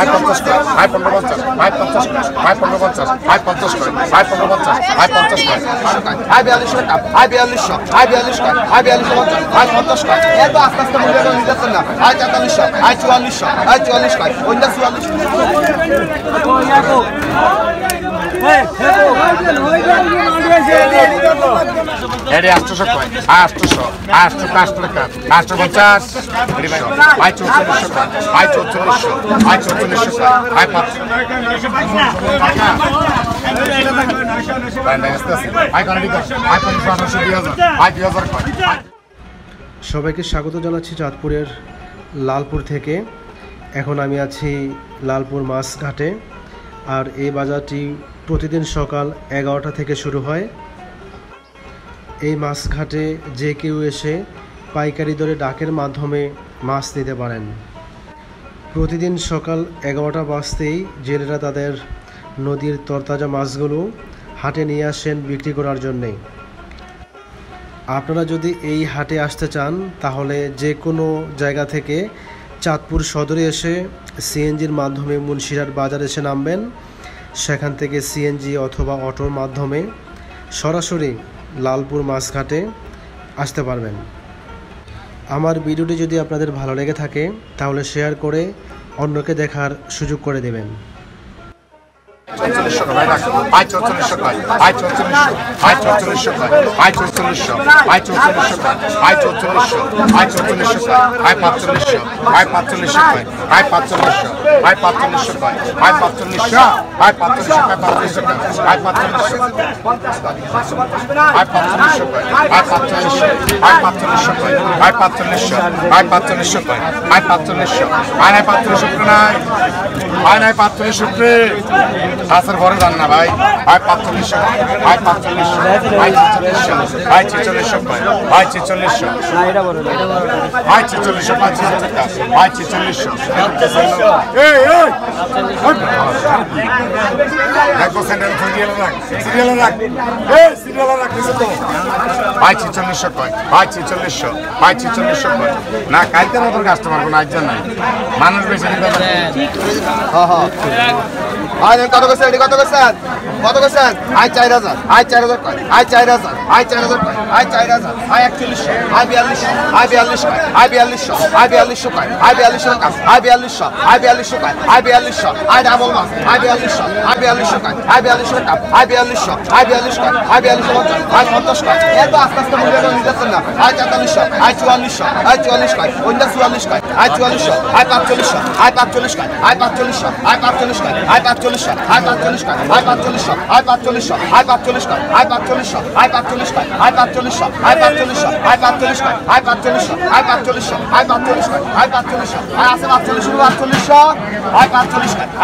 আয় 50 করে আয় 15 50 আয় 50 করে আয় 15 50 আয় 50 করে আয় 15 50 আয় 50 করে আয় 42 টাকা আয় 4200 আয় 42 টাকা আয় 42 আয় 50 করে এত আস্তে আস্তে মূল্য নিতেছেন না আয় 4300 আয় 4400 আয় 44 টাকা ওইটা 44 এডি 800 কয় 800 800 টাকা 850 এডি ভাই আয় 4400 টাকা আয় 4400 আয় 4400 আয় 500 আয় কানেডি আয় 1500 আয় 2000 কয়। সবাইকে স্বাগত জানাচ্ছি চাঁদপুরের লালপুর থেকে। এখন আমি আছি লালপুর মাছ ঘাটে, আর এই বাজারটি প্রতিদিন সকাল 11টা থেকে শুরু হয়। এই মাছ ঘাটে যে কেউ এসে পাইকারি দরে ডাকের মাধ্যমে মাছ নিতে পারেন। প্রতিদিন সকাল 11টা বাজতেই জেলেরা তাদের নদীর তরতাজা মাছগুলো হাটে নিয়ে আসেন বিক্রি করার জন্যে। আপনারা যদি এই হাটে আসতে চান তাহলে যে কোনো জায়গা থেকে চাঁদপুর সদরে এসে সিএনজির মাধ্যমে মুন্সিরহাট বাজার এসে নামবেন। সেখান থেকে সিএনজি অথবা অটোর মাধ্যমে সরাসরি লালপুর মাছঘাটে আসতে পারবেন। আমার ভিডিওটি যদি আপনাদের ভালো লেগে থাকে তাহলে শেয়ার করে অন্যকে দেখার সুযোগ করে দেবেন। আয় 4400 টাকা আয় 4400 আয় 4400 আয় 4400 আয় 4400 আয় 4400 আয় 4400 আয় 4500 আয় 4500 আয় 4500 আয় 4500 আয় 4500 আয় 4500 আয় 4500 আয় 4500 আয় 4500 আয় 4500 আয় 4500 আয় 4500 আয় 4500 আয় 4500 নাই আয় নাই 4500 আসর ভরে যান না ভাই আয় 4500 আয় 4500 আয় 4600 আয় 4600 আয় 4600 না এটা বড় আয় 4600 আয় 4600 এই এই দেখো সেন্টার সিরিয়াল রাখ এই সিরিয়াল রাখ কিছু তো আয় 4600 কয় আয় 4600 আয় 4600 না কালকে নতুন কাস্টমার কোন আইজ নাই মানুষ বেশি দিতে পারে হ্যাঁ হ্যাঁ আয় কত কইছে এডি কত কইছে আয় 4000 আয় 4000 কয় আয় 4000 আয় 4000 কয় আয় 4000 আয় 4100 আয় 4200 আয় 4200 আয় 4200 আয় 4200 কয় আয় 4200 টাকা আয় 4200 আয় 4200 কয় আয় 4200 আয় ডাবল মাছ আয় 4200 আয় 4200 কয় আয় 4200 টাকা আয় 4200 আয় 4200 কয় আয় 4200 আয় 50 কয় এত আস্তে আস্তে মূল্য নিতেছেন না আয় 4300 আয় 4400 আয় 44 কয় ওইটা 44 কয় আয় 4400 আয় 4500 আয় 45 কয় আয় 4500 আয় 45 কয় আয় 4500 আয় 45 কয় আয় 4500 আয় 4500 আয় 45 কয় আয় 4500 আয় 45 কয় আয় 4500 আয় 4500 আয় 45 কয় আয় 4500 আয় 4500 আয় 45 কয় আয় 4500 আয় আছে 4500 আয় 45 কয় আয়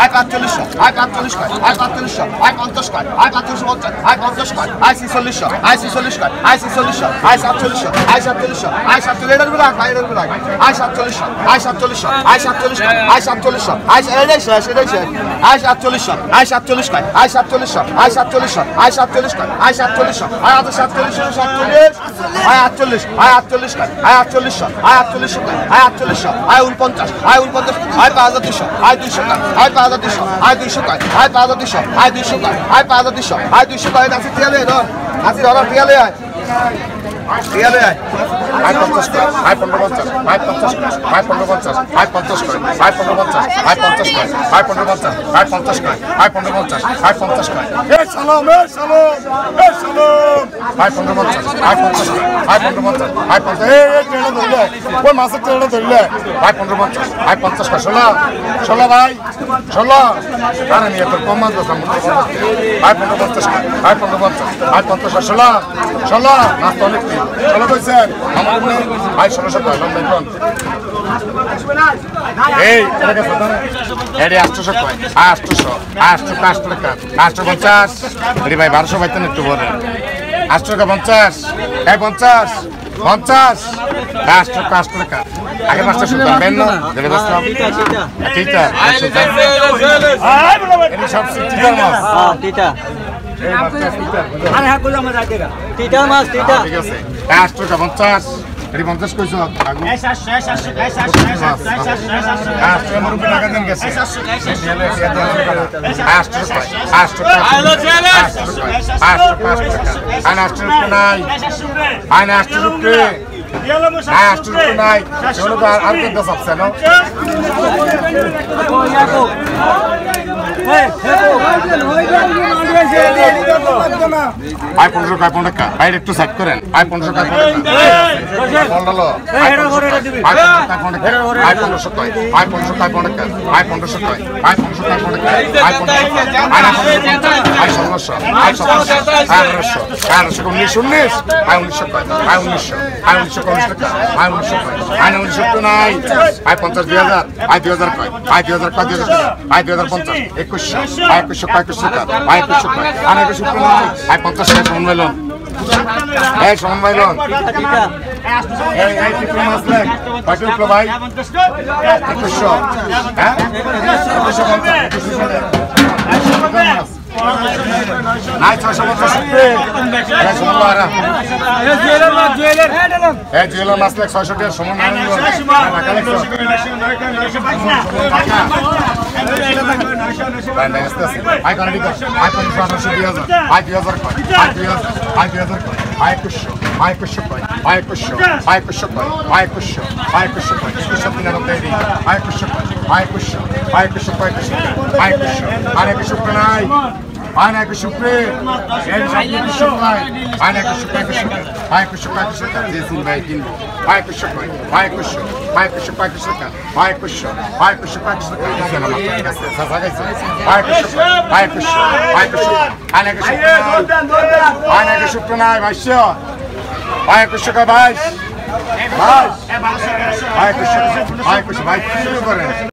4500 আয় 45 কয় আয় 4500 আয় 50 কয় আয় 4550 আয় 50 কয় আয় 4600 আয় 46 কয় আয় 4600 আয় 4700 আয় 4700 আয় 47 এর গুলো আয় 4700 আয় 4700 আয় 47 আয় 4700 আয় 47 আয় 47 আয় 47 কয় আয় 47 আয় 47 আয় 47 কয় আয় 47 আয় 47 আয় 48 আয় 48 কয় আয় 48 আয় 48 কয় আয় 48 আয় 49 আয় 49 আয় 5200 আয় 200 কয় আয় 5200 আয় 200 কয় আয় 5200 আয় 200 কয় আয় 5200 আয় 200 কয় আছে তিয়ালে ধর আছে ধর তিয়ালে আয় তিয়ালে আয় আয় 50 আয় 1550 আয় 50 আয় 1550 আয় 50 কয় আয় 1550 আয় 50 কয় আয় 1550 আয় 50 কয় আয় 1550 আয় 50 কয় এই সালাম এই সালাম এই সালাম আয় 1550 আয় 50 কয় আয় 1550 আয় 50 এই ট্রেনে ধরলে ওই মাছের ট্রেনে ধরলে আয় 1550 আয় 50 কয় 16 ভাই 16 আরে নিয়ে তোর কম মাছ দোকান আয় 1550 কয় আয় 1550 আয় 50 কয় 16 মাছ তো অনেক চলো কইছেন আমার ভাই 1600 টাকা লম্বা কোন এই এটা কত এডি 800 কয় 800 টাকা 850 এডি ভাই 1200 বাইতেন একটু বড় 800 টাকা 50 এই 50 800 টাকা আগে 500 টাকা বেন না দেবে দস্তাম টিটা এডি সব টিটা মাছ হ্যাঁ টিটা এই মাছ টিটা আরে হ্যাঁ কইলা মাছ আইতেগা টিটা মাছ টিটা ঠিক আছে 800 টাকা 50 এটি 50 কইছো আগু আমার উপরে টাকা দেন গেছে আই 15 টাকা 15 টাকা ভাই একটু সেট করেন আই 15 টাকা 15 টাকা বললো আই 15 টাকা 15 টাকা আই 15 টাকা আই 15 টাকা 15 টাকা আই 15 টাকা আই 15 টাকা 15 টাকা I 15 I 1600 I 1700 I 1800 1919 I 1900 I 1900 I 1919 টাকা আই 1900 আই 1900 নাই আই 50 2000 আই 2000 কয় আই 2000 কয় 2000 আই 2050 2100 আই 2100 টাকা আই 2100 আই 2100 নাই আই 50 টাকা সমান মাইলন এই সমান মাইলন এই এই টিপু মাসলে কত কিলো ভাই 2100 হ্যাঁ 2150 নাই 650 এই সমান মারা এই জুয়েলার মাসলে 600 টাকা সমান মাইলন টাকা লাগছে আই কারেন্ট কর আই 1500 2000 আই 2000 কয় আই 2000 আই 2000 কয় আই 2100 আই 2100 কয় আই 2100 আই 2100 কয় আই 2100 আই 2100 কয় 2199 দেই আই 2100 কয় আই 2100 আই 2100 কয় আই 2100 আই 2100 নাই আয়না কে শুক্রে এই সব শুক্রাই আয়না কে শুক্রাই আয় কে শুক্রাই জেসিন ভাই কিনবো আয় কে শুক্রাই আয় কে শুক্রাই আয় কে শুক্রাই আয় কে শুক্রাই আয় কে শুক্রাই সাসা গাইছে আয় কে শুক্রাই আয় কে শুক্রাই আয় কে শুক্রাই আয়না কে শুক্রাই আয়না কে শুক্রাই নাই ভাইসো আয় কে শুক্রাই ভাই ভাই আয় কে শুক্রাই ভাই শুরু করেন